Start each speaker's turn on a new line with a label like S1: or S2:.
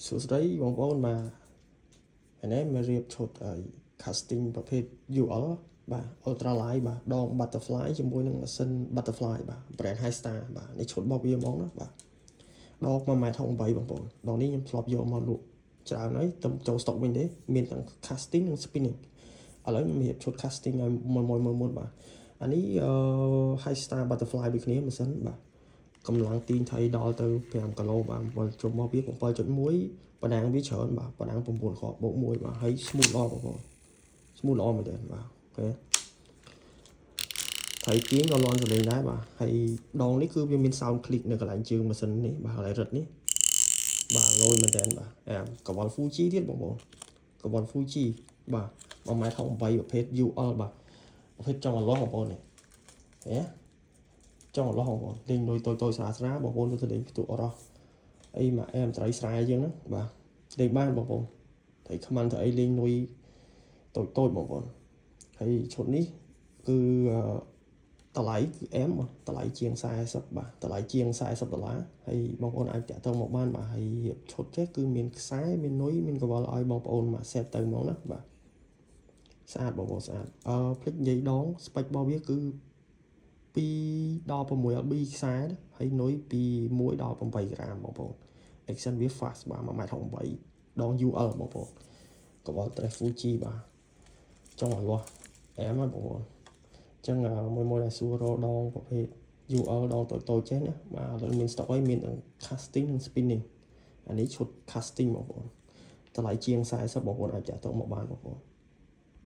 S1: số đấy bóng bóng mà anh em mà riêng chốt castingประเภท UL បាទ ultra light បាទដង butterfly ជាមួយនឹងម៉ាស៊ីន butterfly បាទ brand high star បាទនេះឈុតរបស់វាហ្មងណាបាទដក1.8 ម៉ែត្របងប្អូនដងនេះខ្ញុំធ្លាប់យកមកលក់ច្រើនហើយទៅចូល stock វិញទេមានទាំង casting និង spinning ឥឡូវខ្ញុំរៀបឈុត casting ឲ្យមួយបាទអានេះhigh star butterfly ដូចគ្នាម៉ាស៊ីនបាទកម្លាំងទាញថៃដល់ទៅ5គីឡូបាទ7ជុំមកវា 7.1 បណ្ដាញវាច្រើនបាទបណ្ដាញ9គ្រាប់បូក1បាទហើយ smooth ល្អបងប្អូន smooth ល្អមែនទេបាទអូខេថៃទាញក៏លាន់សលេងដែរបាទហើយដងនេះគឺវាមាន sound click នៅកន្លែងជើងម៉ាស៊ីននេះបាទកន្លែងរឹតនេះបាទលយមែនទេបាទកវ៉ាល់ Fuji ទៀតបងប្អូនកវ៉ាល់ Fuji បាទ1.8 ម៉ែត្រប្រភេទ UL បាទប្រភេទចង់អលាស់បងប្អូននេះចង់អលាស់បងប្អូនលេងលុយតូចស្រាបងប្អូនទៅលេងផ្ទុះអរោះអីមកត្រីស្រែយើងហ្នឹងបាទលេងបានបងប្អូនត្រីខ្មាន់ទៅអីលេងលុយតូចបងប្អូនហើយឈុតនេះគឺតម្លៃគឺតម្លៃជាង40បាទតម្លៃជាង$40ហើយបងប្អូនអាចតាក់ទងមកបានបាទហើយឈុតចេះគឺមានខ្សែមាននុយមានកវ៉ាល់ឲ្យបងប្អូនមក set ទៅហ្មងណាបាទស្អាតបងប្អូនស្អាតភ្លេចនិយាយដង spec របស់វាគឺ2ដល់6 lb ខ្សែហើយនុយពី1ដល់8ក្រាមបងប្អូន action វា fast បាទ1.8 ម៉ែត្រដង UL បងប្អូនកវ៉ាល់ Tres Fuji បាទចង់ឲ្យលាស់ហើយបងប្អូនចឹងមួយដែលសួររដងប្រភេទ UL ដងតូចចេះណាបាទឥឡូវមាន stock ហើយមានទាំង casting និង spinning អានេះឈុត casting បងប្អូនតម្លៃជាង40បងប្អូនអាចចាក់ទៅមកបានបងប្អូន